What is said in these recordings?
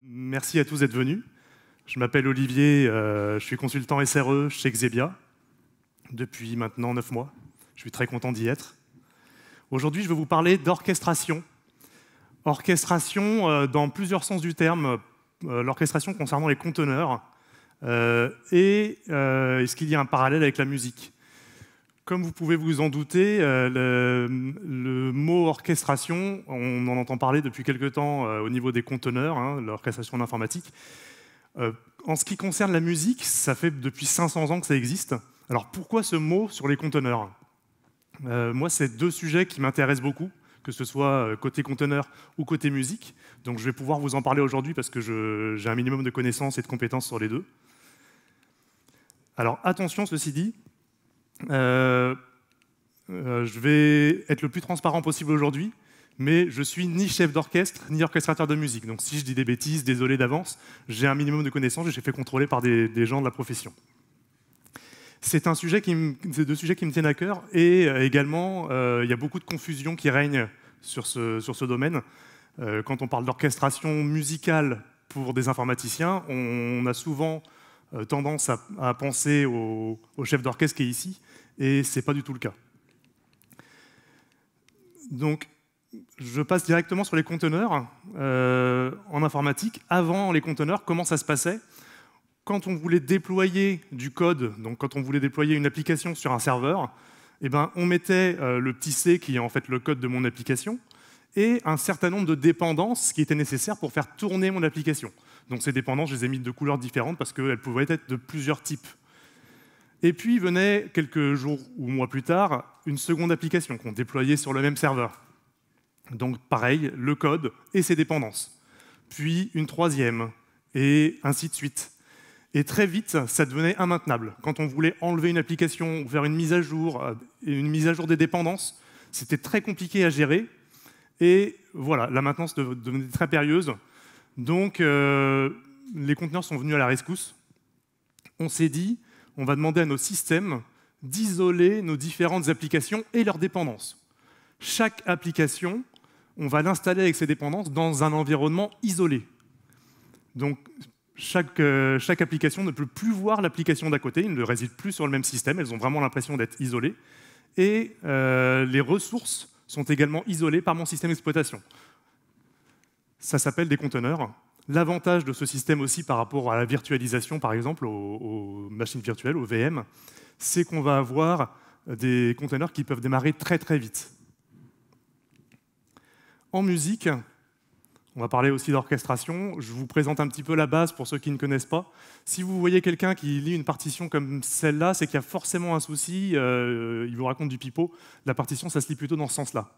Merci à tous d'être venus. Je m'appelle Olivier, je suis consultant SRE chez Xebia depuis maintenant 9 mois. Je suis très content d'y être. Aujourd'hui, je vais vous parler d'orchestration. Orchestration dans plusieurs sens du terme. L'orchestration concernant les conteneurs. Est-ce qu'il y a un parallèle avec la musique? Comme vous pouvez vous en douter, le mot orchestration, on en entend parler depuis quelque temps au niveau des conteneurs, l'orchestration en informatique. En ce qui concerne la musique, ça fait depuis 500 ans que ça existe. Alors pourquoi ce mot sur les conteneurs? Moi, c'est deux sujets qui m'intéressent beaucoup, que ce soit côté conteneur ou côté musique. Donc je vais pouvoir vous en parler aujourd'hui parce que j'ai un minimum de connaissances et de compétences sur les deux. Alors attention, ceci dit, je vais être le plus transparent possible aujourd'hui, mais je suis ni chef d'orchestre, ni orchestrateur de musique. Donc si je dis des bêtises, désolé d'avance, j'ai un minimum de connaissances et j'ai fait contrôler par des gens de la profession. C'est deux sujets qui me tiennent à cœur, et également, il y a beaucoup de confusion qui règne sur ce domaine. Quand on parle d'orchestration musicale pour des informaticiens, on a souvent tendance à penser au chef d'orchestre qui est ici, et ce n'est pas du tout le cas. Donc, je passe directement sur les conteneurs en informatique. Avant les conteneurs, comment ça se passait? Quand on voulait déployer du code, donc quand on voulait déployer une application sur un serveur, eh ben, on mettait le petit C qui est en fait le code de mon application, et un certain nombre de dépendances qui étaient nécessaires pour faire tourner mon application. Donc ces dépendances, je les ai mises de couleurs différentes parce qu'elles pouvaient être de plusieurs types. Et puis venait, quelques jours ou mois plus tard, une seconde application qu'on déployait sur le même serveur. Donc pareil, le code et ses dépendances. Puis une troisième, et ainsi de suite. Et très vite, ça devenait immaintenable. Quand on voulait enlever une application ou faire une mise à jour des dépendances, c'était très compliqué à gérer. Et voilà, la maintenance devenait très périlleuse. Donc les conteneurs sont venus à la rescousse. On s'est dit, on va demander à nos systèmes d'isoler nos différentes applications et leurs dépendances. Chaque application, on va l'installer avec ses dépendances dans un environnement isolé. Donc, chaque application ne peut plus voir l'application d'à côté, ils ne résident plus sur le même système, elles ont vraiment l'impression d'être isolées. Et les ressources sont également isolées par mon système d'exploitation. Ça s'appelle des conteneurs. L'avantage de ce système aussi par rapport à la virtualisation, par exemple, aux machines virtuelles, aux VM, c'est qu'on va avoir des conteneurs qui peuvent démarrer très très vite. En musique, on va parler aussi d'orchestration. Je vous présente un petit peu la base pour ceux qui ne connaissent pas. Si vous voyez quelqu'un qui lit une partition comme celle-là, c'est qu'il y a forcément un souci, il vous raconte du pipeau. La partition, ça se lit plutôt dans ce sens-là.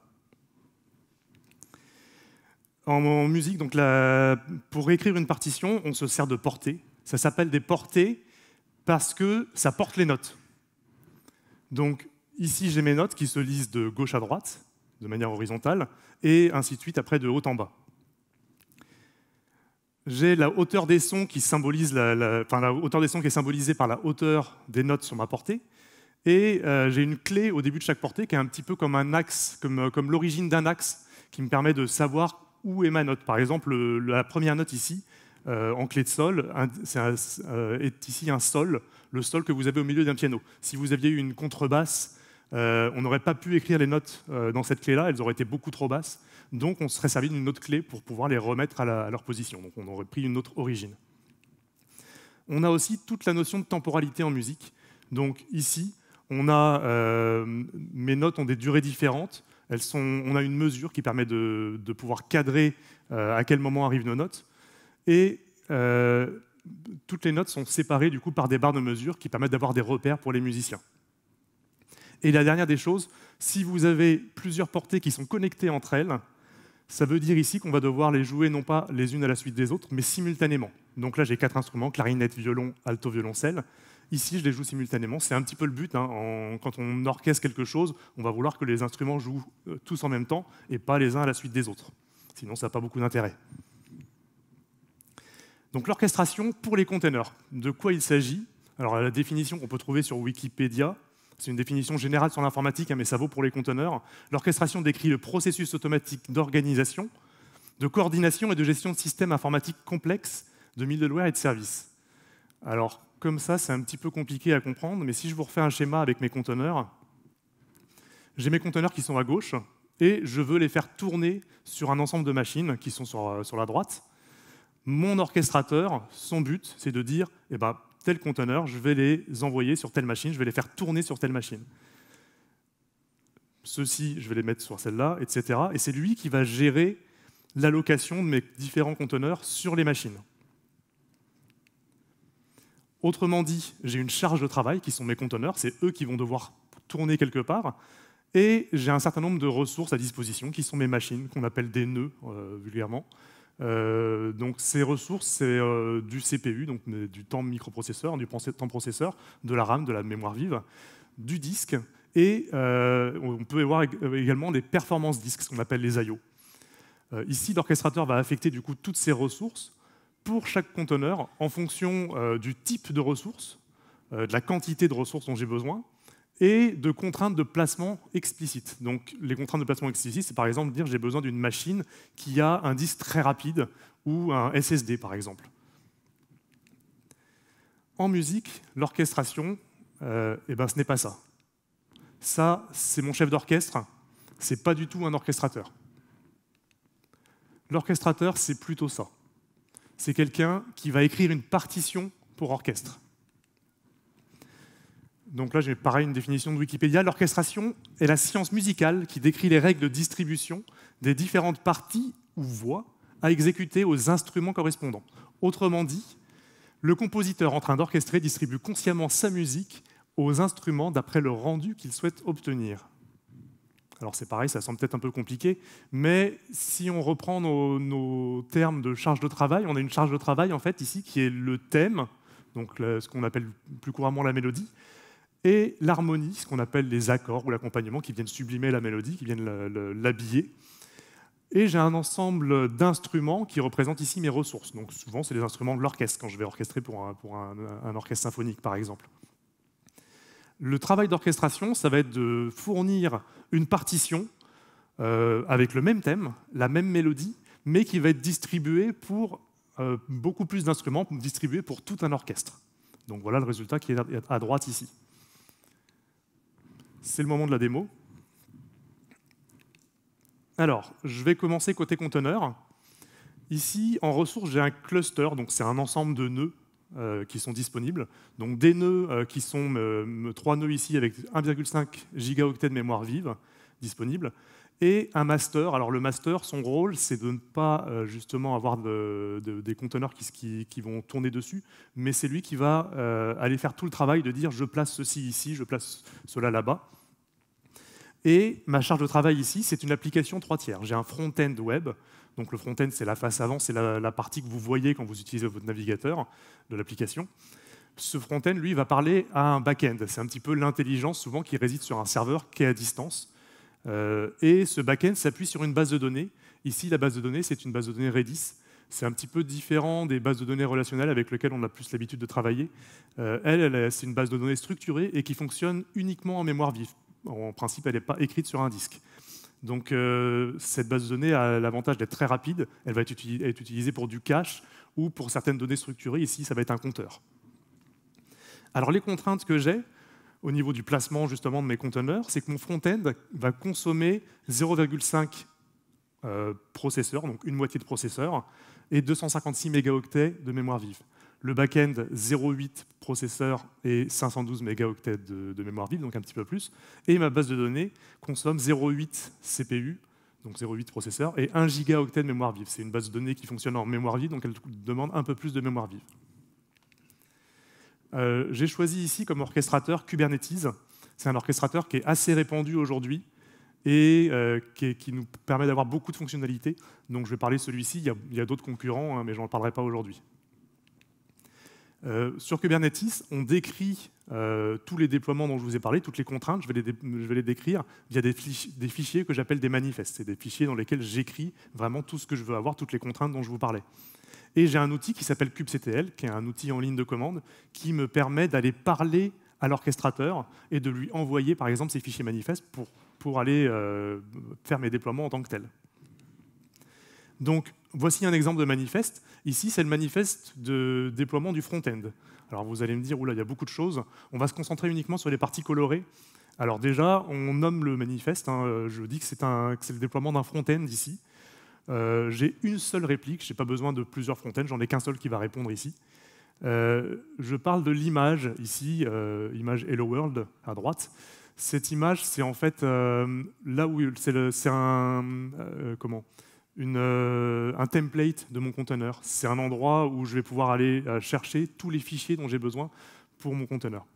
En musique, donc pour écrire une partition, on se sert de portées. Ça s'appelle des portées parce que ça porte les notes. Donc ici, j'ai mes notes qui se lisent de gauche à droite, de manière horizontale, et ainsi de suite, après de haut en bas. J'ai la hauteur des sons qui symbolise la hauteur des sons qui est symbolisée par la hauteur des notes sur ma portée. Et j'ai une clé au début de chaque portée qui est un petit peu comme un axe, comme l'origine d'un axe, qui me permet de savoir où est ma note. Par exemple, la première note ici, en clé de sol, est ici un sol, le sol que vous avez au milieu d'un piano. Si vous aviez eu une contrebasse, on n'aurait pas pu écrire les notes dans cette clé-là, elles auraient été beaucoup trop basses. Donc on serait servi d'une autre clé pour pouvoir les remettre à leur position. Donc on aurait pris une autre origine. On a aussi toute la notion de temporalité en musique. Donc ici, on a mes notes ont des durées différentes. On a une mesure qui permet de pouvoir cadrer à quel moment arrivent nos notes. Et toutes les notes sont séparées du coup par des barres de mesure qui permettent d'avoir des repères pour les musiciens. Et la dernière des choses, si vous avez plusieurs portées qui sont connectées entre elles, ça veut dire ici qu'on va devoir les jouer non pas les unes à la suite des autres, mais simultanément. Donc là, j'ai 4 instruments, clarinette, violon, alto, violoncelle. Ici, je les joue simultanément. C'est un petit peu le but. Quand on orchestre quelque chose, on va vouloir que les instruments jouent tous en même temps et pas les uns à la suite des autres. Sinon, ça n'a pas beaucoup d'intérêt. Donc l'orchestration pour les containers. De quoi il s'agit? Alors la définition qu'on peut trouver sur Wikipédia, c'est une définition générale sur l'informatique, mais ça vaut pour les conteneurs. L'orchestration décrit le processus automatique d'organisation de coordination et de gestion de systèmes informatiques complexes, de middleware et de services. Alors, comme ça, c'est un petit peu compliqué à comprendre, mais si je vous refais un schéma avec mes conteneurs, j'ai mes conteneurs qui sont à gauche, et je veux les faire tourner sur un ensemble de machines qui sont sur la droite. Mon orchestrateur, son but, c'est de dire, eh ben, tel conteneur, je vais les envoyer sur telle machine, je vais les faire tourner sur telle machine. Ceux-ci, je vais les mettre sur celle-là, etc. Et c'est lui qui va gérer l'allocation de mes différents conteneurs sur les machines. Autrement dit, j'ai une charge de travail qui sont mes conteneurs, c'est eux qui vont devoir tourner quelque part, et j'ai un certain nombre de ressources à disposition qui sont mes machines, qu'on appelle des nœuds vulgairement. Donc ces ressources, c'est du CPU, donc du temps microprocesseur, du temps processeur, de la RAM, de la mémoire vive, du disque, et on peut voir également des performances disques, ce qu'on appelle les I/O. Ici, l'orchestrateur va affecter du coup toutes ces ressources pour chaque conteneur en fonction du type de ressources, de la quantité de ressources dont j'ai besoin, et de contraintes de placement explicites. Donc les contraintes de placement explicites, c'est par exemple dire j'ai besoin d'une machine qui a un disque très rapide ou un SSD par exemple. En musique, l'orchestration, eh ben, ce n'est pas ça. Ça, c'est mon chef d'orchestre, c'est pas du tout un orchestrateur. L'orchestrateur, c'est plutôt ça. C'est quelqu'un qui va écrire une partition pour orchestre. Donc là, j'ai pareil une définition de Wikipédia. L'orchestration est la science musicale qui décrit les règles de distribution des différentes parties ou voix à exécuter aux instruments correspondants. Autrement dit, le compositeur en train d'orchestrer distribue consciemment sa musique aux instruments d'après le rendu qu'il souhaite obtenir. Alors c'est pareil, ça semble peut-être un peu compliqué, mais si on reprend nos termes de charge de travail, on a une charge de travail en fait ici qui est le thème, donc ce qu'on appelle plus couramment la mélodie, et l'harmonie, ce qu'on appelle les accords ou l'accompagnement, qui viennent sublimer la mélodie, qui viennent l'habiller. Et j'ai un ensemble d'instruments qui représentent ici mes ressources. Donc souvent, c'est les instruments de l'orchestre, quand je vais orchestrer pour un orchestre symphonique, par exemple. Le travail d'orchestration, ça va être de fournir une partition avec le même thème, la même mélodie, mais qui va être distribuée pour beaucoup plus d'instruments, distribuée pour tout un orchestre. Donc voilà le résultat qui est à droite ici. C'est le moment de la démo. Alors, je vais commencer côté conteneur. Ici, en ressources, j'ai un cluster, donc c'est un ensemble de nœuds qui sont disponibles. Donc des nœuds qui sont 3 nœuds ici avec 1,5 gigaoctets de mémoire vive disponible, et un master. Alors le master, son rôle, c'est de ne pas justement avoir des conteneurs qui vont tourner dessus, mais c'est lui qui va aller faire tout le travail de dire je place ceci ici, je place cela là-bas. Et ma charge de travail ici, c'est une application 3 tiers. J'ai un front-end web. Donc le front-end, c'est la face avant, c'est la partie que vous voyez quand vous utilisez votre navigateur de l'application. Ce front-end, lui, va parler à un back-end. C'est un petit peu l'intelligence, souvent, qui réside sur un serveur qui est à distance. Et ce back-end s'appuie sur une base de données. Ici, la base de données, c'est une base de données Redis. C'est un petit peu différent des bases de données relationnelles avec lesquelles on a plus l'habitude de travailler. C'est une base de données structurée et qui fonctionne uniquement en mémoire vive. En principe, elle n'est pas écrite sur un disque. Donc cette base de données a l'avantage d'être très rapide. Elle va être utilisée pour du cache ou pour certaines données structurées. Ici, ça va être un compteur. Alors les contraintes que j'ai au niveau du placement justement de mes conteneurs, c'est que mon front-end va consommer 0,5 processeur, donc une moitié de processeur, et 256 mégaoctets de mémoire vive. Le back-end, 0,8 processeur et 512 mégaoctets de mémoire vive, donc un petit peu plus. Et ma base de données consomme 0,8 CPU, donc 0,8 processeur, et 1 gigaoctet de mémoire vive. C'est une base de données qui fonctionne en mémoire vive, donc elle demande un peu plus de mémoire vive. J'ai choisi ici comme orchestrateur Kubernetes. C'est un orchestrateur qui est assez répandu aujourd'hui et qui nous permet d'avoir beaucoup de fonctionnalités. Donc je vais parler de celui-ci. Il y a d'autres concurrents, hein, mais je n'en parlerai pas aujourd'hui. Sur Kubernetes, on décrit tous les déploiements dont je vous ai parlé, toutes les contraintes, je vais les décrire via des fichiers que j'appelle des manifestes. C'est des fichiers dans lesquels j'écris vraiment tout ce que je veux avoir, toutes les contraintes dont je vous parlais. Et j'ai un outil qui s'appelle kubectl, qui est un outil en ligne de commande, qui me permet d'aller parler à l'orchestrateur et de lui envoyer, par exemple, ces fichiers manifestes pour aller faire mes déploiements en tant que tels. Donc, voici un exemple de manifeste. Ici, c'est le manifeste de déploiement du front-end. Alors, vous allez me dire, oula, il y a beaucoup de choses. On va se concentrer uniquement sur les parties colorées. Alors déjà, on nomme le manifeste. Je dis que c'est le déploiement d'un front-end ici. J'ai une seule réplique. Je n'ai pas besoin de plusieurs front-ends. J'en ai qu'un seul qui va répondre ici. Je parle de l'image ici, image Hello World à droite. Cette image, c'est en fait là où c'est un template de mon conteneur. C'est un endroit où je vais pouvoir aller chercher tous les fichiers dont j'ai besoin pour mon conteneur.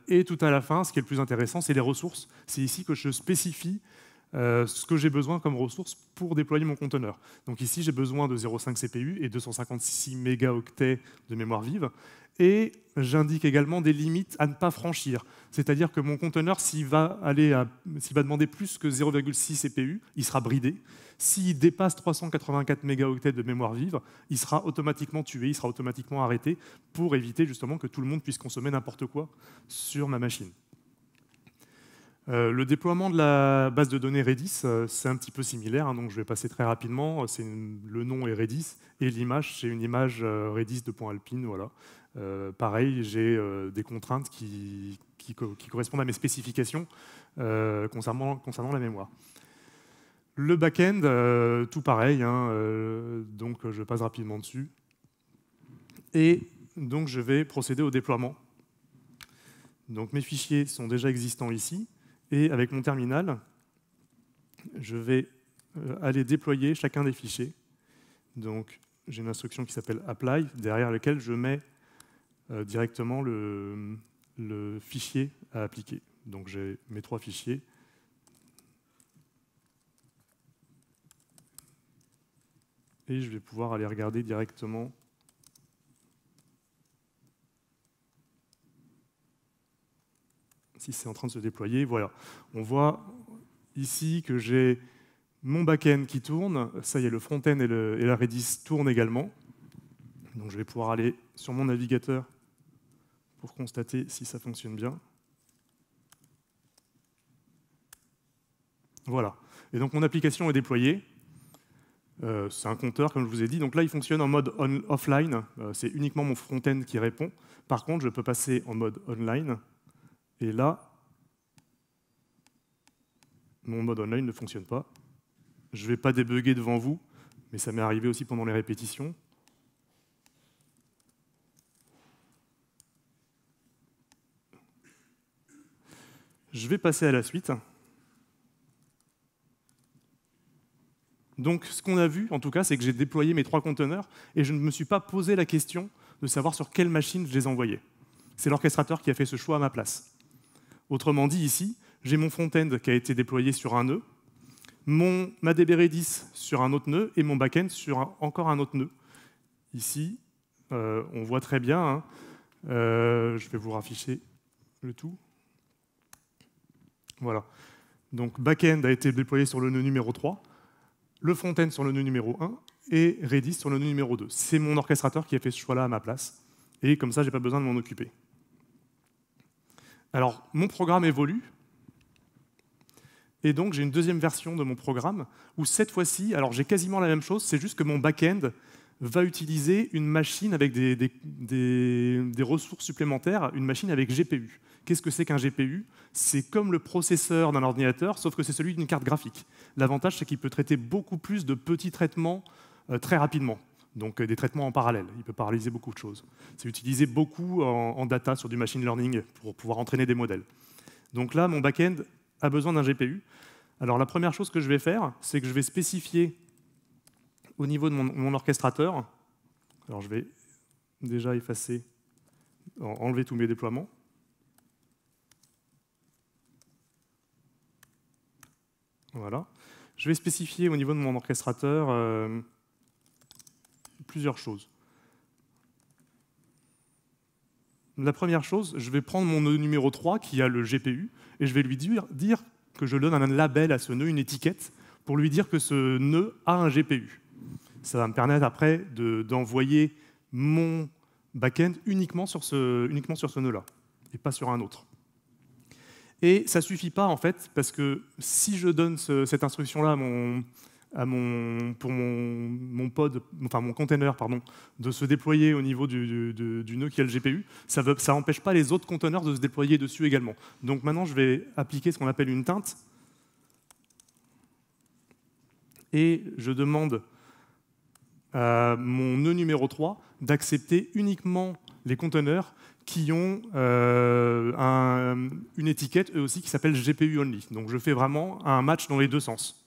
Et tout à la fin, ce qui est le plus intéressant, c'est les ressources. C'est ici que je spécifie ce que j'ai besoin comme ressources pour déployer mon conteneur. Donc ici, j'ai besoin de 0,5 CPU et 256 mégaoctets de mémoire vive. Et j'indique également des limites à ne pas franchir. C'est-à-dire que mon conteneur, s'il va demander plus que 0,6 CPU, il sera bridé. S'il dépasse 384 mégaoctets de mémoire vive, il sera automatiquement tué, il sera automatiquement arrêté pour éviter justement que tout le monde puisse consommer n'importe quoi sur ma machine. Le déploiement de la base de données Redis, c'est un petit peu similaire, donc je vais passer très rapidement. Le nom est Redis et l'image, c'est une image Redis de .alpine. Voilà. Pareil, j'ai des contraintes qui correspondent à mes spécifications concernant la mémoire. Le back-end, tout pareil, donc je passe rapidement dessus. Et donc je vais procéder au déploiement. Donc mes fichiers sont déjà existants ici. Et avec mon terminal, je vais aller déployer chacun des fichiers. Donc, j'ai une instruction qui s'appelle apply, derrière laquelle je mets directement le fichier à appliquer. Donc, j'ai mes 3 fichiers. Et je vais pouvoir aller regarder directement si c'est en train de se déployer. Voilà. On voit ici que j'ai mon back-end qui tourne. Ça y est, le front-end et la Redis tournent également. Donc je vais pouvoir aller sur mon navigateur pour constater si ça fonctionne bien. Voilà. Et donc mon application est déployée. C'est un compteur, comme je vous ai dit. Donc là, il fonctionne en mode offline. C'est uniquement mon front-end qui répond. Par contre, je peux passer en mode online. Et là, mon mode online ne fonctionne pas. Je ne vais pas débugger devant vous, mais ça m'est arrivé aussi pendant les répétitions. Je vais passer à la suite. Donc, ce qu'on a vu, en tout cas, c'est que j'ai déployé mes 3 conteneurs et je ne me suis pas posé la question de savoir sur quelle machine je les envoyais. C'est l'orchestrateur qui a fait ce choix à ma place. Autrement dit, ici, j'ai mon front-end qui a été déployé sur un nœud, ma DB Redis sur un autre nœud et mon back-end sur encore un autre nœud. Ici, on voit très bien, je vais vous rafficher le tout. Voilà. Donc, back-end a été déployé sur le nœud numéro 3, le front-end sur le nœud numéro 1 et Redis sur le nœud numéro 2. C'est mon orchestrateur qui a fait ce choix-là à ma place. Et comme ça, je n'ai pas besoin de m'en occuper. Alors, mon programme évolue. Et donc, j'ai une deuxième version de mon programme où cette fois-ci, alors j'ai quasiment la même chose, c'est juste que mon back-end va utiliser une machine avec des ressources supplémentaires, une machine avec GPU. Qu'est-ce que c'est qu'un GPU? C'est comme le processeur d'un ordinateur, sauf que c'est celui d'une carte graphique. L'avantage, c'est qu'il peut traiter beaucoup plus de petits traitements très rapidement. Donc des traitements en parallèle. Il peut paralléliser beaucoup de choses. C'est utilisé beaucoup en data sur du machine learning pour pouvoir entraîner des modèles. Donc là, mon back-end a besoin d'un GPU. Alors la première chose que je vais faire, c'est que je vais spécifier au niveau de mon orchestrateur. Alors je vais déjà enlever tous mes déploiements. Voilà. Je vais spécifier au niveau de mon orchestrateur plusieurs choses. La première chose, je vais prendre mon nœud numéro 3 qui a le GPU et je vais lui dire que je donne un label à ce nœud, une étiquette, pour lui dire que ce nœud a un GPU. Ça va me permettre après d'envoyer mon back-end uniquement sur ce nœud-là et pas sur un autre. Et ça ne suffit pas en fait, parce que si je donne cette instruction-là pour mon pod, enfin mon container, pardon, de se déployer au niveau du nœud qui a le GPU, ça n'empêche pas les autres conteneurs de se déployer dessus également. Donc maintenant, je vais appliquer ce qu'on appelle une teinte. Et je demande à mon nœud numéro 3 d'accepter uniquement les conteneurs qui ont une étiquette, eux aussi, qui s'appelle GPU only. Donc je fais vraiment un match dans les deux sens.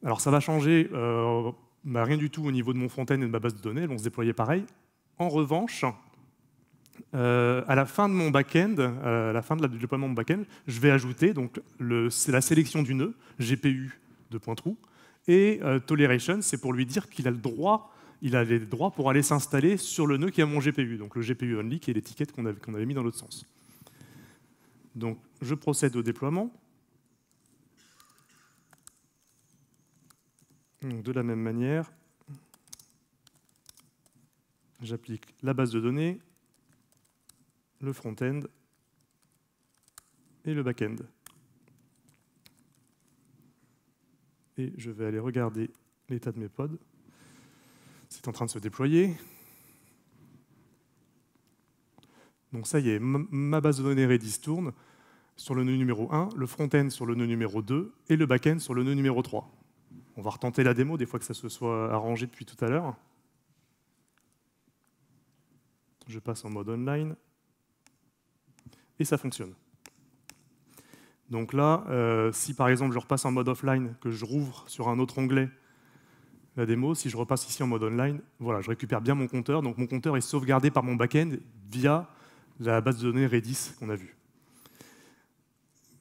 Alors ça va changer rien du tout au niveau de mon front-end et de ma base de données, elles vont se déployer pareil. En revanche, à la fin de mon back-end, à la fin du déploiement de mon back-end, je vais ajouter donc c'est la sélection du nœud, GPU de point trou, et toleration, c'est pour lui dire qu'il a le droit, il a les droits pour aller s'installer sur le nœud qui a mon GPU, donc le GPU only qui est l'étiquette qu'on avait mis dans l'autre sens. Donc je procède au déploiement. Donc, de la même manière, j'applique la base de données, le front-end et le back-end. Et je vais aller regarder l'état de mes pods. C'est en train de se déployer. Donc ça y est, ma base de données Redis tourne sur le nœud numéro 1, le front-end sur le nœud numéro 2 et le back-end sur le nœud numéro 3. On va retenter la démo, des fois que ça se soit arrangé depuis tout à l'heure. Je passe en mode online. Et ça fonctionne. Donc là, si par exemple je repasse en mode offline, que je rouvre sur un autre onglet la démo, si je repasse ici en mode online, voilà, je récupère bien mon compteur. Donc mon compteur est sauvegardé par mon back-end via la base de données Redis qu'on a vue.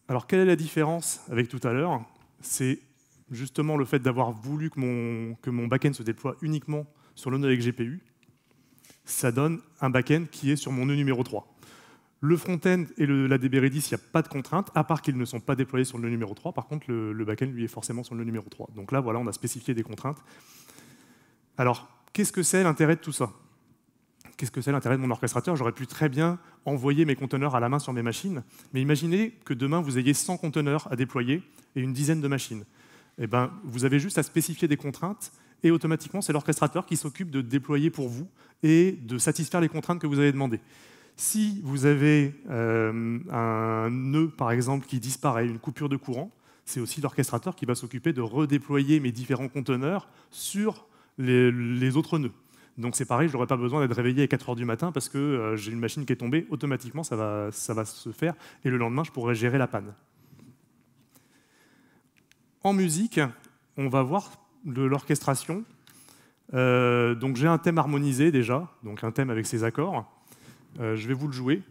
Alors quelle est la différence avec tout à l'heure? C'est justement le fait d'avoir voulu que mon back-end se déploie uniquement sur le nœud avec GPU. Ça donne un back-end qui est sur mon nœud numéro 3. Le front-end et la DB Redis, il n'y a pas de contrainte, à part qu'ils ne sont pas déployés sur le nœud numéro 3. Par contre, le back-end, lui, est forcément sur le nœud numéro 3. Donc là, voilà, on a spécifié des contraintes. Alors, qu'est-ce que c'est l'intérêt de tout ça? Qu'est-ce que c'est l'intérêt de mon orchestrateur? J'aurais pu très bien envoyer mes conteneurs à la main sur mes machines, mais imaginez que demain, vous ayez 100 conteneurs à déployer et une dizaine de machines. Eh ben, vous avez juste à spécifier des contraintes et automatiquement, c'est l'orchestrateur qui s'occupe de déployer pour vous et de satisfaire les contraintes que vous avez demandées. Si vous avez un nœud, par exemple, qui disparaît, une coupure de courant, c'est aussi l'orchestrateur qui va s'occuper de redéployer mes différents conteneurs sur les autres nœuds. Donc c'est pareil, je n'aurai pas besoin d'être réveillé à 4 heures du matin parce que j'ai une machine qui est tombée, automatiquement ça va se faire, et le lendemain, je pourrai gérer la panne. En musique, on va voir de l'orchestration. Donc j'ai un thème harmonisé déjà, donc un thème avec ses accords. Je vais vous le jouer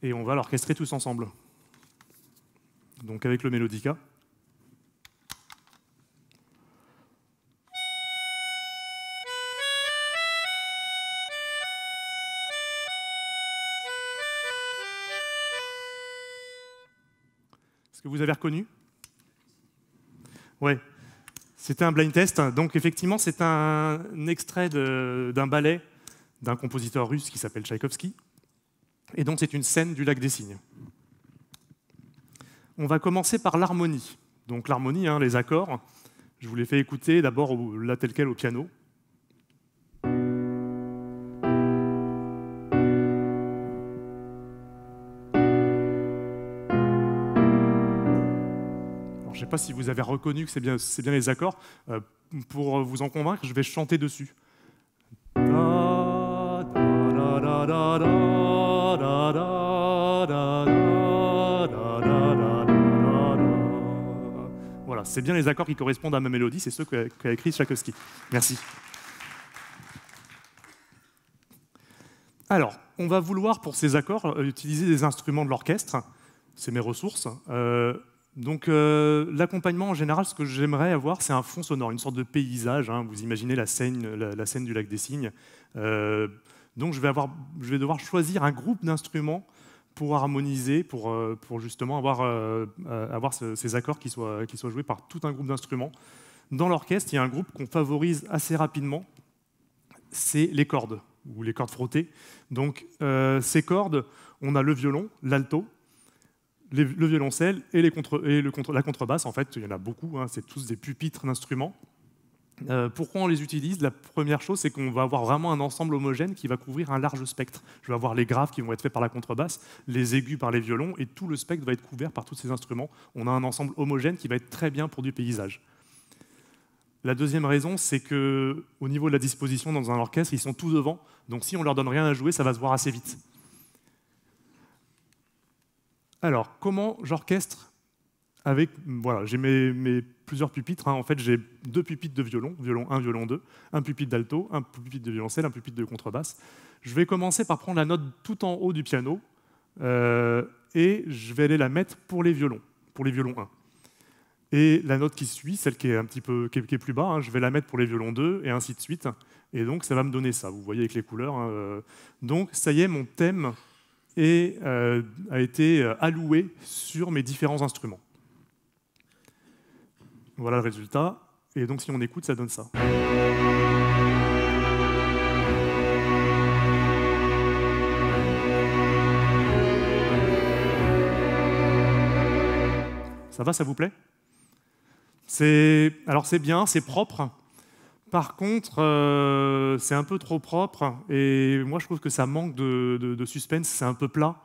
et on va l'orchestrer tous ensemble. Donc avec le Melodica. Est-ce que vous avez reconnu? Ouais. C'était un blind test, donc effectivement c'est un extrait d'un ballet d'un compositeur russe qui s'appelle Tchaïkovski, et donc c'est une scène du Lac des Cygnes. On va commencer par l'harmonie. Donc l'harmonie, les accords, je vous les fais écouter d'abord là tel quel au piano. Je ne sais pas si vous avez reconnu que c'est bien les accords. Pour vous en convaincre, je vais chanter dessus. Voilà, c'est bien les accords qui correspondent à ma mélodie, c'est ceux qu'a écrit Tchaïkovski. Merci. Alors, on va vouloir, pour ces accords, utiliser des instruments de l'orchestre. C'est mes ressources. Donc l'accompagnement, en général, ce que j'aimerais avoir, c'est un fond sonore, une sorte de paysage. Vous imaginez la scène du Lac des Cygnes. Donc je vais devoir choisir un groupe d'instruments pour harmoniser, pour justement avoir ces accords qui soient joués par tout un groupe d'instruments. Dans l'orchestre, il y a un groupe qu'on favorise assez rapidement, c'est les cordes, ou les cordes frottées. Donc ces cordes, on a le violon, l'alto, le violoncelle et, la contrebasse. En fait, il y en a beaucoup, hein, c'est tous des pupitres d'instruments. Pourquoi on les utilise? La première chose, c'est qu'on va avoir vraiment un ensemble homogène qui va couvrir un large spectre. Je vais avoir les graves qui vont être faits par la contrebasse, les aigus par les violons, et tout le spectre va être couvert par tous ces instruments. On a un ensemble homogène qui va être très bien pour du paysage. La deuxième raison, c'est qu'au niveau de la disposition dans un orchestre, ils sont tous devant, donc si on leur donne rien à jouer, ça va se voir assez vite. Alors, comment j'orchestre avec, voilà, j'ai mes plusieurs pupitres, hein. En fait, j'ai 2 pupitres de violon 1, violon 2, un pupitre d'alto, un pupitre de violoncelle, un pupitre de contrebasse. Je vais commencer par prendre la note tout en haut du piano et je vais aller la mettre pour les violons 1. Et la note qui suit, celle qui est un petit peu qui est plus bas, hein, je vais la mettre pour les violons 2 et ainsi de suite. Et donc, ça va me donner ça. Vous voyez avec les couleurs, hein. Donc, ça y est, mon thème a été alloué sur mes différents instruments. Voilà le résultat. Et donc, si on écoute, ça donne ça. Ça va, ça vous plaît? Alors, c'est bien, c'est propre. Par contre, c'est un peu trop propre. Et moi, je trouve que ça manque de suspense. C'est un peu plat.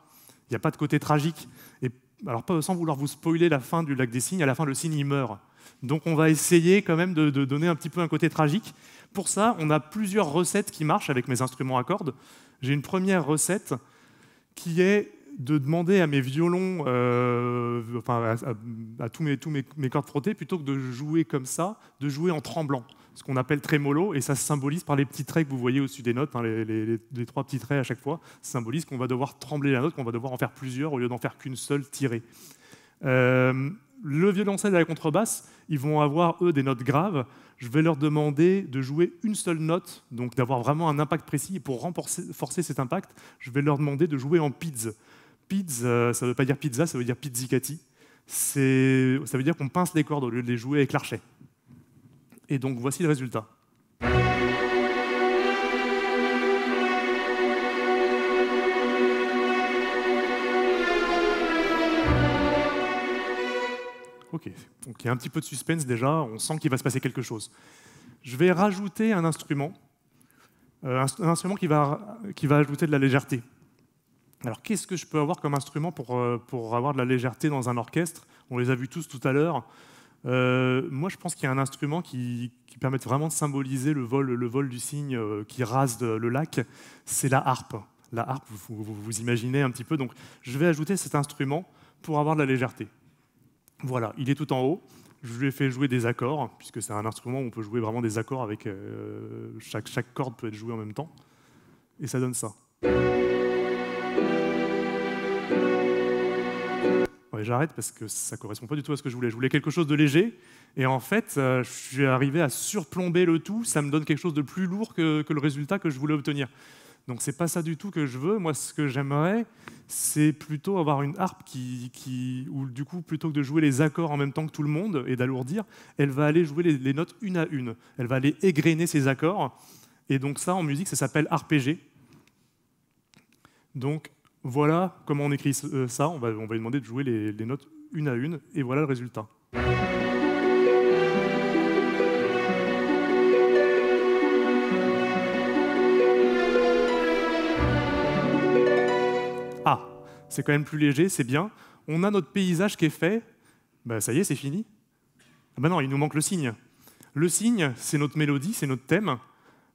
Il n'y a pas de côté tragique. Et, alors, pas sans vouloir vous spoiler la fin du Lac des Cygnes, à la fin, le cygne, il meurt. Donc on va essayer quand même de donner un petit peu un côté tragique. Pour ça, on a plusieurs recettes qui marchent avec mes instruments à cordes. J'ai une première recette qui est de demander à mes violons, à tous mes cordes frottées, plutôt que de jouer comme ça, de jouer en tremblant, ce qu'on appelle trémolo, et ça se symbolise par les petits traits que vous voyez au-dessus des notes, hein, les 3 petits traits à chaque fois, ça symbolise qu'on va devoir trembler la note, qu'on va devoir en faire plusieurs au lieu d'en faire qu'une seule tirée. Le violoncelle et la contrebasse, ils vont avoir, eux, des notes graves. Je vais leur demander de jouer une seule note, donc d'avoir vraiment un impact précis. Et pour forcer cet impact, je vais leur demander de jouer en pizz. Pizz, ça ne veut pas dire pizza, ça veut dire pizzicati. Ça veut dire qu'on pince les cordes au lieu de les jouer avec l'archet. Et donc, voici le résultat. Ok, donc il y a un petit peu de suspense déjà, on sent qu'il va se passer quelque chose. Je vais rajouter un instrument qui va ajouter de la légèreté. Alors qu'est-ce que je peux avoir comme instrument pour avoir de la légèreté dans un orchestre? On les a vus tous tout à l'heure. Moi je pense qu'il y a un instrument qui permet vraiment de symboliser le vol du cygne qui rase le lac, c'est la harpe. La harpe, vous imaginez un petit peu, donc je vais ajouter cet instrument pour avoir de la légèreté. Voilà, il est tout en haut. Je lui ai fait jouer des accords, puisque c'est un instrument où on peut jouer vraiment des accords avec chaque corde peut être jouée en même temps. Et ça donne ça. Ouais, j'arrête parce que ça ne correspond pas du tout à ce que je voulais. Je voulais quelque chose de léger. Et en fait, je suis arrivé à surplomber le tout. Ça me donne quelque chose de plus lourd que le résultat que je voulais obtenir. Donc c'est pas ça du tout que je veux. Moi, ce que j'aimerais, c'est plutôt avoir une harpe où du coup, plutôt que de jouer les accords en même temps que tout le monde et d'alourdir, elle va aller jouer les notes une à une. Elle va aller égrener ses accords. Et donc ça, en musique, ça s'appelle arpégé. Donc voilà comment on écrit ça. On va lui demander de jouer les notes une à une. Et voilà le résultat. Ah, c'est quand même plus léger, c'est bien. On a notre paysage qui est fait. Ben, ça y est, c'est fini. Ah ben non, il nous manque le cygne. Le cygne, c'est notre mélodie, c'est notre thème.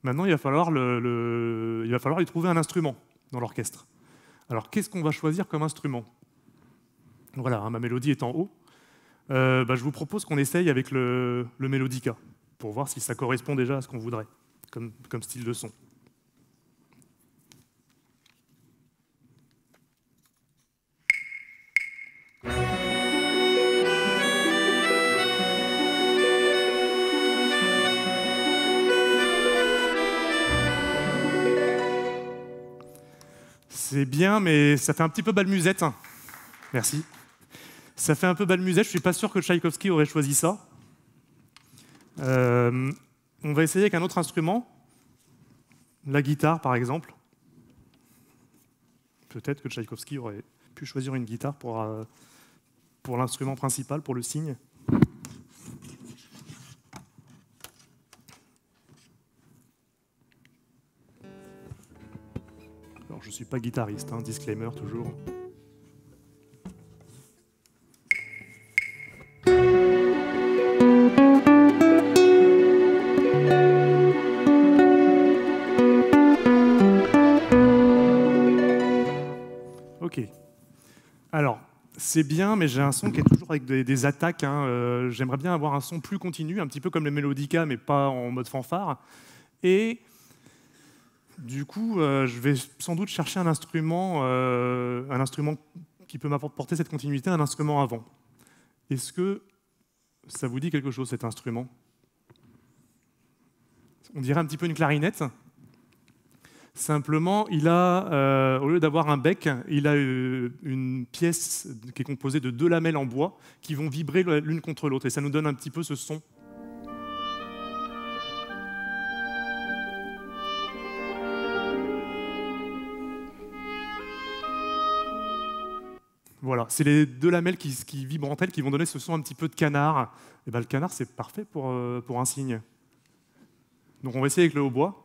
Maintenant, il va falloir lui trouver un instrument dans l'orchestre. Alors, qu'est-ce qu'on va choisir comme instrument? Voilà, hein, ma mélodie est en haut. Je vous propose qu'on essaye avec le mélodica, pour voir si ça correspond déjà à ce qu'on voudrait, comme style de son. C'est bien, mais ça fait un petit peu balmusette. Merci. Ça fait un peu balmusette, je ne suis pas sûr que Tchaïkovski aurait choisi ça. On va essayer avec un autre instrument, la guitare par exemple. Peut-être que Tchaïkovski aurait pu choisir une guitare pour pour l'instrument principal, pour le signe. Alors, je ne suis pas guitariste, hein, disclaimer toujours. Ok. Alors, c'est bien, mais j'ai un son qui est toujours avec des attaques. Hein. J'aimerais bien avoir un son plus continu, un petit peu comme les Melodica, mais pas en mode fanfare. Et du coup, je vais sans doute chercher un instrument qui peut m'apporter cette continuité, un instrument avant. Est-ce que ça vous dit quelque chose, cet instrument? On dirait un petit peu une clarinette. Simplement, il a, au lieu d'avoir un bec, il a une pièce qui est composée de 2 lamelles en bois qui vont vibrer l'une contre l'autre. Et ça nous donne un petit peu ce son. Voilà, c'est les 2 lamelles qui vibrent entre elles qui vont donner ce son un petit peu de canard. Et ben, le canard, c'est parfait pour un cygne. Donc on va essayer avec le hautbois.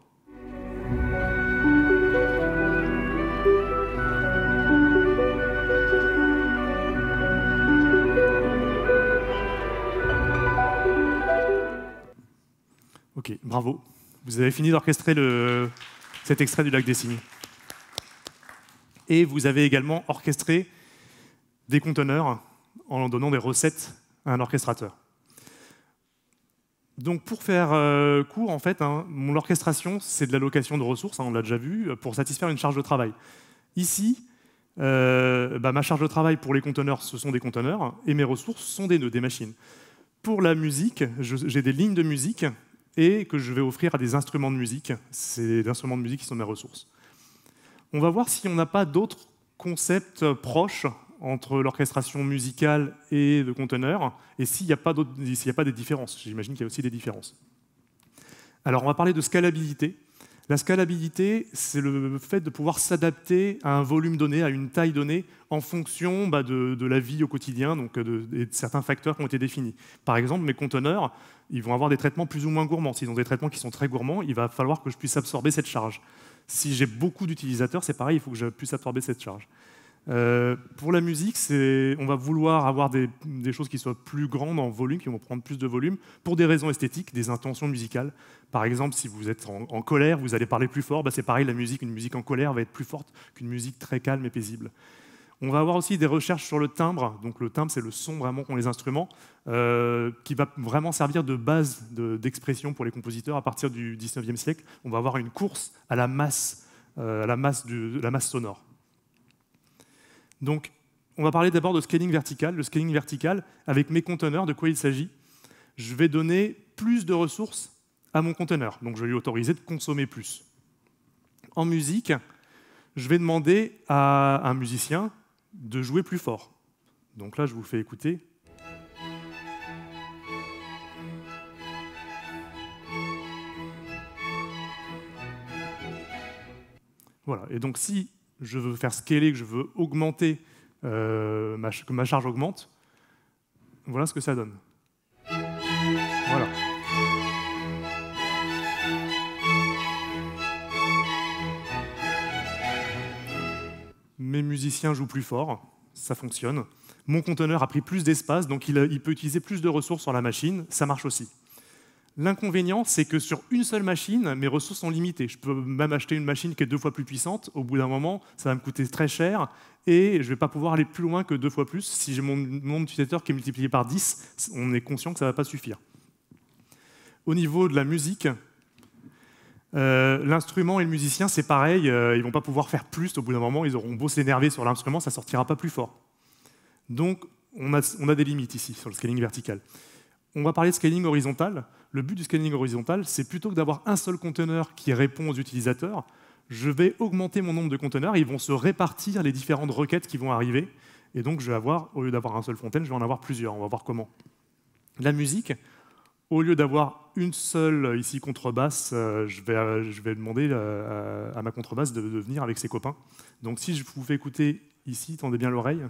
Ok, bravo. Vous avez fini d'orchestrer cet extrait du Lac des Cygnes. Et vous avez également orchestré des conteneurs en donnant des recettes à un orchestrateur. Donc pour faire court, en fait, hein, l'orchestration, c'est de l'allocation de ressources, hein, on l'a déjà vu, pour satisfaire une charge de travail. Ici, ma charge de travail pour les conteneurs, ce sont des conteneurs, et mes ressources sont des nœuds, des machines. Pour la musique, j'ai des lignes de musique et que je vais offrir à des instruments de musique. C'est des instruments de musique qui sont mes ressources. On va voir si on n'a pas d'autres concepts proches entre l'orchestration musicale et le conteneur, et s'il n'y a pas des différences. J'imagine qu'il y a aussi des différences. Alors, on va parler de scalabilité. La scalabilité, c'est le fait de pouvoir s'adapter à un volume donné, à une taille donnée, en fonction de la vie au quotidien, donc et de certains facteurs qui ont été définis. Par exemple, mes conteneurs, ils vont avoir des traitements plus ou moins gourmands. S'ils ont des traitements qui sont très gourmands, il va falloir que je puisse absorber cette charge. Si j'ai beaucoup d'utilisateurs, c'est pareil, il faut que je puisse absorber cette charge. Pour la musique, on va vouloir avoir des choses qui soient plus grandes en volume, qui vont prendre plus de volume, pour des raisons esthétiques, des intentions musicales. Par exemple, si vous êtes en colère, vous allez parler plus fort, c'est pareil, une musique en colère va être plus forte qu'une musique très calme et paisible. On va avoir aussi des recherches sur le timbre. Donc le timbre, c'est le son vraiment qu'ont les instruments, qui va vraiment servir de base d'expression pour les compositeurs à partir du 19e siècle. On va avoir une course à la masse sonore. Donc, on va parler d'abord de scaling vertical. Le scaling vertical, avec mes conteneurs, de quoi il s'agit? Je vais donner plus de ressources à mon conteneur. Donc, je vais lui autoriser de consommer plus. En musique, je vais demander à un musicien de jouer plus fort. Donc là, je vous fais écouter. Voilà. Et donc, si je veux faire scaler, que je veux augmenter, que ma charge augmente, voilà ce que ça donne. Voilà. Mes musiciens jouent plus fort, ça fonctionne. Mon conteneur a pris plus d'espace, donc il peut utiliser plus de ressources sur la machine, ça marche aussi. L'inconvénient, c'est que sur une seule machine, mes ressources sont limitées. Je peux même acheter une machine qui est 2 fois plus puissante. Au bout d'un moment, ça va me coûter très cher et je ne vais pas pouvoir aller plus loin que 2 fois plus. Si j'ai mon nombre d'utilisateurs qui est multiplié par 10, on est conscient que ça ne va pas suffire. Au niveau de la musique, l'instrument et le musicien, c'est pareil. Ils ne vont pas pouvoir faire plus. Au bout d'un moment, ils auront beau s'énerver sur l'instrument, ça ne sortira pas plus fort. Donc, on a des limites ici sur le scaling vertical. On va parler de scaling horizontal. Le but du scaling horizontal, c'est plutôt que d'avoir un seul conteneur qui répond aux utilisateurs, je vais augmenter mon nombre de conteneurs et ils vont se répartir les différentes requêtes qui vont arriver. Et donc, je vais avoir, au lieu d'avoir un seul fontaine, je vais en avoir plusieurs. On va voir comment. La musique, au lieu d'avoir une seule ici contrebasse, je vais demander à ma contrebasse de venir avec ses copains. Donc, si je vous fais écouter ici, tendez bien l'oreille.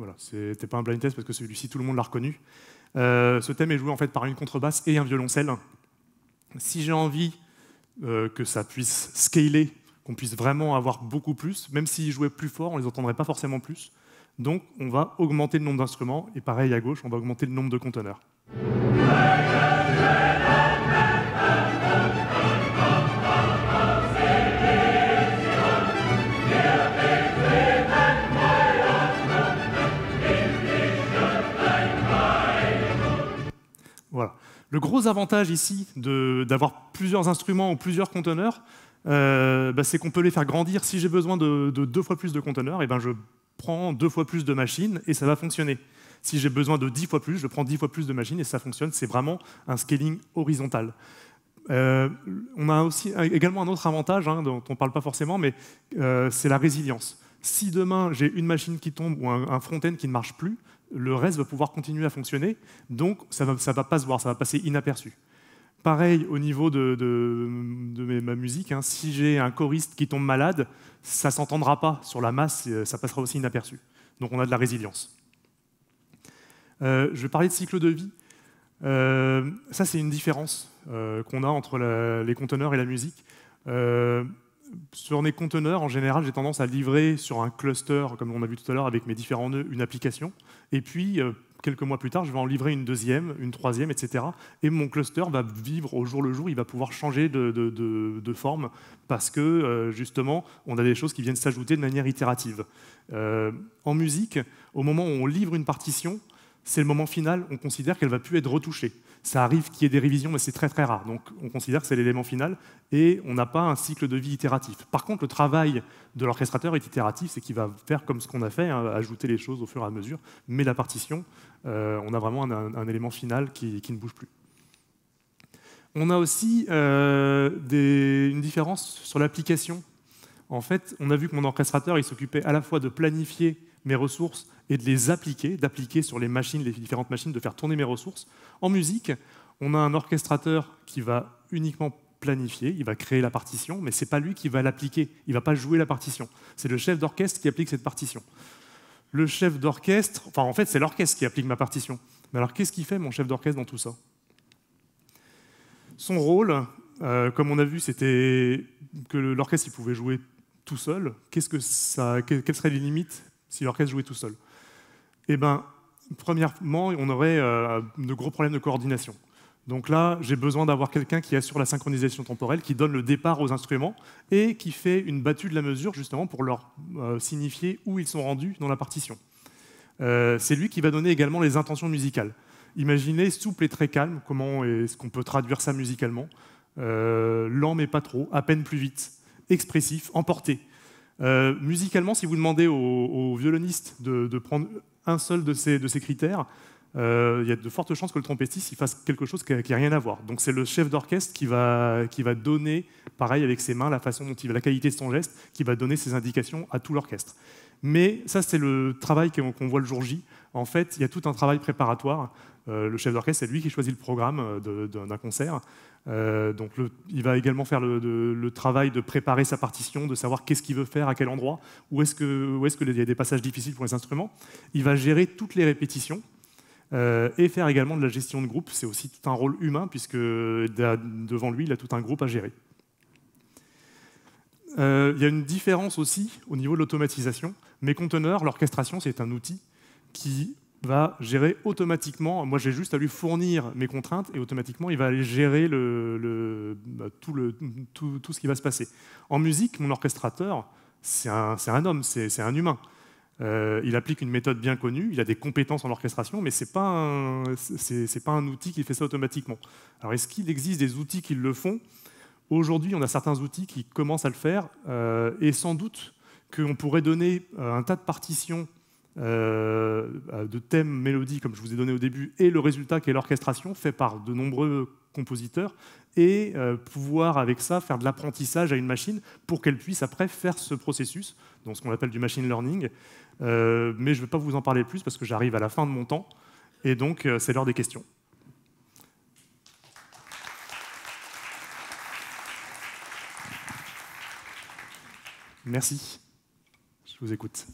voilà, c'était pas un blind test parce que celui-ci, tout le monde l'a reconnu. Ce thème est joué en fait par une contrebasse et un violoncelle. Si j'ai envie que ça puisse scaler, qu'on puisse vraiment avoir beaucoup plus, même s'ils jouaient plus fort, on ne les entendrait pas forcément plus. Donc on va augmenter le nombre d'instruments, et pareil à gauche, on va augmenter le nombre de conteneurs. Voilà. Le gros avantage ici d'avoir plusieurs instruments ou plusieurs conteneurs, c'est qu'on peut les faire grandir. Si j'ai besoin de 2 fois plus de conteneurs, et je prends 2 fois plus de machines et ça va fonctionner. Si j'ai besoin de 10 fois plus, je prends 10 fois plus de machines et ça fonctionne. C'est vraiment un scaling horizontal. On a aussi également un autre avantage dont on ne parle pas forcément, mais c'est la résilience. Si demain j'ai une machine qui tombe ou un front-end qui ne marche plus, le reste va pouvoir continuer à fonctionner, donc ça va pas se voir, ça va passer inaperçu. Pareil au niveau de ma musique, si j'ai un choriste qui tombe malade, ça ne s'entendra pas sur la masse, ça passera aussi inaperçu. Donc on a de la résilience. Je vais parler de cycle de vie. Ça, c'est une différence qu'on a entre les conteneurs et la musique. Sur mes conteneurs, en général, j'ai tendance à livrer sur un cluster, comme on a vu tout à l'heure, avec mes différents nœuds, une application. Et puis, quelques mois plus tard, je vais en livrer une deuxième, une troisième, etc. Et mon cluster va vivre au jour le jour, il va pouvoir changer de forme parce que, justement, on a des choses qui viennent s'ajouter de manière itérative. En musique, au moment où on livre une partition, c'est le moment final, on considère qu'elle ne va plus être retouchée. Ça arrive qu'il y ait des révisions, mais c'est très très rare. Donc on considère que c'est l'élément final et on n'a pas un cycle de vie itératif. Par contre, le travail de l'orchestrateur est itératif, c'est qu'il va faire comme ce qu'on a fait, ajouter les choses au fur et à mesure. Mais la partition, on a vraiment un élément final qui ne bouge plus. On a aussi une différence sur l'application. En fait, on a vu que mon orchestrateur il s'occupait à la fois de planifier mes ressources et de les appliquer, d'appliquer sur les machines, les différentes machines, de faire tourner mes ressources. En musique, on a un orchestrateur qui va uniquement planifier, il va créer la partition, mais ce n'est pas lui qui va l'appliquer, il ne va pas jouer la partition. C'est le chef d'orchestre qui applique cette partition. Le chef d'orchestre, enfin en fait c'est l'orchestre qui applique ma partition. Mais alors qu'est-ce qu'il fait mon chef d'orchestre dans tout ça? Son rôle, comme on a vu, c'était que l'orchestre pouvait jouer tout seul. Quelles seraient les limites si l'orchestre jouait tout seul? Eh bien, premièrement, on aurait de gros problèmes de coordination. Donc là, j'ai besoin d'avoir quelqu'un qui assure la synchronisation temporelle, qui donne le départ aux instruments et qui fait une battue de la mesure justement pour leur signifier où ils sont rendus dans la partition. C'est lui qui va donner également les intentions musicales. Imaginez souple et très calme, comment est-ce qu'on peut traduire ça musicalement? Lent mais pas trop, à peine plus vite, expressif, emporté. Musicalement, si vous demandez au violoniste de prendre un seul de ces critères, il y a de fortes chances que le trompettiste il fasse quelque chose qui n'a rien à voir. Donc c'est le chef d'orchestre qui va donner, pareil avec ses mains, la façon dont il va, la qualité de son geste, qui va donner ses indications à tout l'orchestre. Mais ça, c'est le travail qu'on voit le jour J. En fait, il y a tout un travail préparatoire. Le chef d'orchestre, c'est lui qui choisit le programme d'un concert. Donc il va également faire le travail de préparer sa partition, de savoir qu'est-ce qu'il veut faire, à quel endroit, où est-ce qu'il y a des passages difficiles pour les instruments. Il va gérer toutes les répétitions et faire également de la gestion de groupe. C'est aussi tout un rôle humain, puisque devant lui, il a tout un groupe à gérer. Il y a une différence aussi au niveau de l'automatisation. Mes conteneurs, l'orchestration, c'est un outil qui va gérer automatiquement. Moi, j'ai juste à lui fournir mes contraintes et automatiquement, il va aller gérer tout ce qui va se passer. En musique, mon orchestrateur, c'est un homme, c'est un humain. Il applique une méthode bien connue, il a des compétences en orchestration, mais ce n'est pas un outil qui fait ça automatiquement. Alors, est-ce qu'il existe des outils qui le font? Aujourd'hui, on a certains outils qui commencent à le faire, et sans doute qu'on pourrait donner un tas de partitions de thèmes, mélodies, comme je vous ai donné au début, et le résultat qui est l'orchestration, fait par de nombreux compositeurs, et pouvoir avec ça faire de l'apprentissage à une machine pour qu'elle puisse après faire ce processus, donc ce qu'on appelle du machine learning. Mais je ne vais pas vous en parler plus parce que j'arrive à la fin de mon temps, et donc c'est l'heure des questions. Merci. Je vous écoute.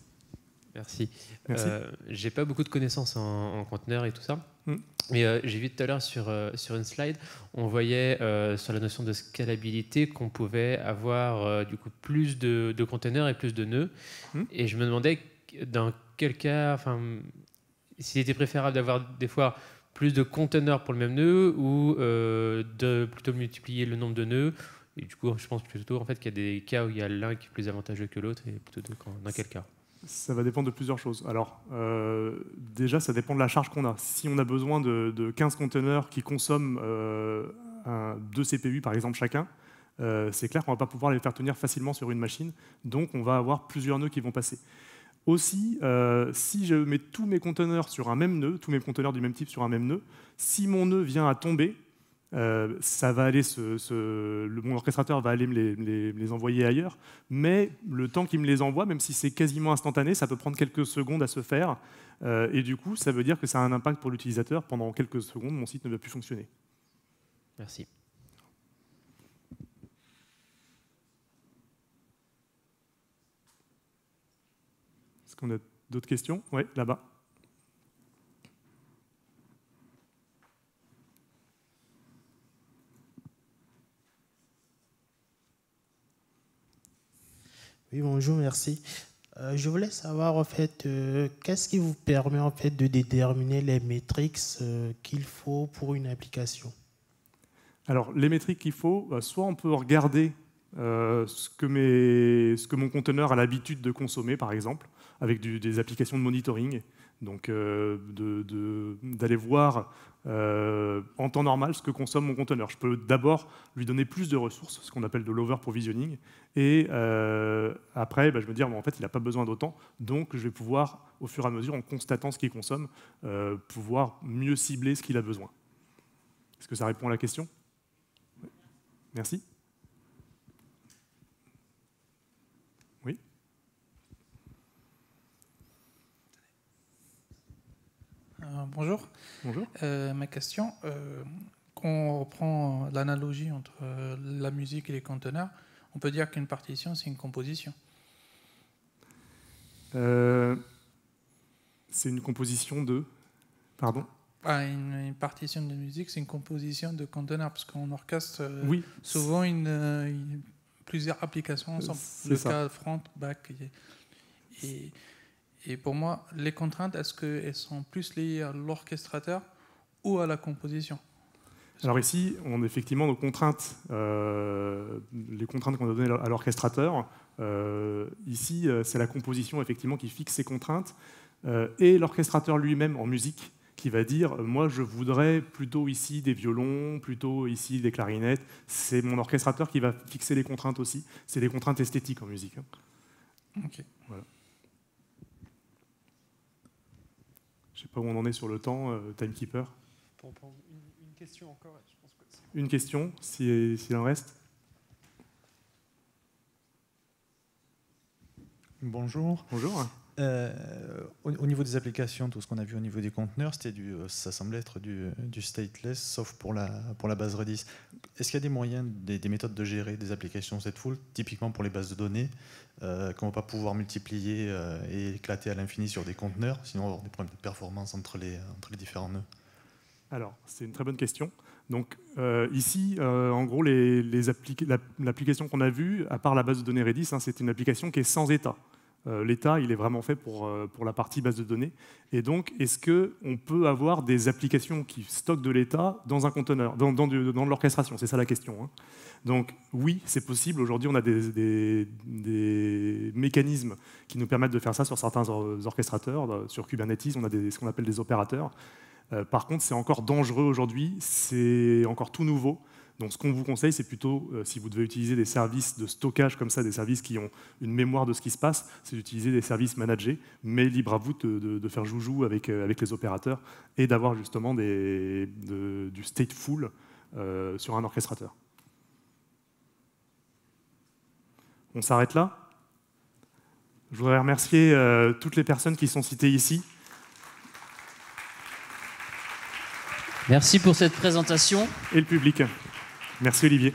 Merci. Merci. J'ai pas beaucoup de connaissances en conteneurs et tout ça. Mais j'ai vu tout à l'heure sur une slide, on voyait sur la notion de scalabilité qu'on pouvait avoir du coup plus de containers et plus de nœuds. Et je me demandais dans quel cas, s'il était préférable d'avoir des fois plus de containers pour le même nœud ou de plutôt multiplier le nombre de nœuds. Et du coup, je pense plutôt en fait, qu'il y a des cas où il y a l'un qui est plus avantageux que l'autre et plutôt dans quel cas. Ça va dépendre de plusieurs choses. Alors, déjà, ça dépend de la charge qu'on a. Si on a besoin de 15 conteneurs qui consomment 2 CPU, par exemple, chacun, c'est clair qu'on ne va pas pouvoir les faire tenir facilement sur une machine. Donc, on va avoir plusieurs nœuds qui vont passer. Aussi, si je mets tous mes conteneurs sur un même nœud, tous mes conteneurs du même type sur un même nœud, si mon nœud vient à tomber, ça va aller mon orchestrateur va aller me les envoyer ailleurs, mais le temps qu'il me les envoie, même si c'est quasiment instantané, ça peut prendre quelques secondes à se faire, et du coup, ça veut dire que ça a un impact pour l'utilisateur. Pendant quelques secondes, mon site ne va plus fonctionner. Merci. Est-ce qu'on a d'autres questions? Oui, là-bas. Oui, bonjour, merci. Je voulais savoir en fait, qu'est-ce qui vous permet en fait de déterminer les métriques qu'il faut pour une application? Alors, les métriques qu'il faut, soit on peut regarder ce que mon conteneur a l'habitude de consommer, par exemple, avec des applications de monitoring, donc d'aller voir en temps normal ce que consomme mon conteneur. Je peux d'abord lui donner plus de ressources, ce qu'on appelle de l'over-provisioning, et après, je me dire, en fait, il n'a pas besoin d'autant, donc je vais pouvoir, au fur et à mesure, en constatant ce qu'il consomme, pouvoir mieux cibler ce qu'il a besoin. Est-ce que ça répond à la question? Merci. Oui. Bonjour. Bonjour. Ma question, quand on reprend l'analogie entre la musique et les conteneurs, on peut dire qu'une partition, c'est une composition. C'est une composition de... Pardon? Une partition de musique, c'est une composition de conteneurs, parce qu'on orchestre oui. souvent plusieurs applications ensemble. Le cas front, back. Et pour moi, les contraintes, est-ce qu'elles sont plus liées à l'orchestrateur ou à la composition? Alors ici, on a effectivement nos contraintes, les contraintes qu'on a données à l'orchestrateur. Ici, c'est la composition effectivement qui fixe ces contraintes, et l'orchestrateur lui-même en musique qui va dire, moi je voudrais plutôt ici des violons, plutôt ici des clarinettes. C'est mon orchestrateur qui va fixer les contraintes aussi. C'est des contraintes esthétiques en musique. Ok. Voilà. Je ne sais pas où on en est sur le temps, Timekeeper. Pour une question encore, je pense que c'est... Une question, s'il en reste. Bonjour. Bonjour. Au niveau des applications, tout ce qu'on a vu au niveau des conteneurs, ça semblait être du stateless, sauf pour la base Redis. Est-ce qu'il y a des moyens, des méthodes de gérer des applications stateful, typiquement pour les bases de données, qu'on ne va pas pouvoir multiplier et éclater à l'infini sur des conteneurs, sinon on va avoir des problèmes de performance entre les différents nœuds? Alors, c'est une très bonne question. Donc ici, en gros, l'application qu'on a vue, à part la base de données Redis, c'est une application qui est sans état. L'état, il est vraiment fait pour la partie base de données. Et donc, est-ce qu'on peut avoir des applications qui stockent de l'état dans un conteneur, dans de l'orchestration? C'est ça la question. Donc oui, c'est possible. Aujourd'hui, on a des mécanismes qui nous permettent de faire ça sur certains orchestrateurs. Sur Kubernetes, on a ce qu'on appelle des opérateurs. Par contre, c'est encore dangereux aujourd'hui. C'est encore tout nouveau. Donc ce qu'on vous conseille, c'est plutôt, si vous devez utiliser des services de stockage comme ça, des services qui ont une mémoire de ce qui se passe, c'est d'utiliser des services managés, mais libre à vous de faire joujou avec les opérateurs et d'avoir justement du stateful sur un orchestrateur. On s'arrête là. Je voudrais remercier toutes les personnes qui sont citées ici. Merci pour cette présentation. Et le public. Merci Olivier.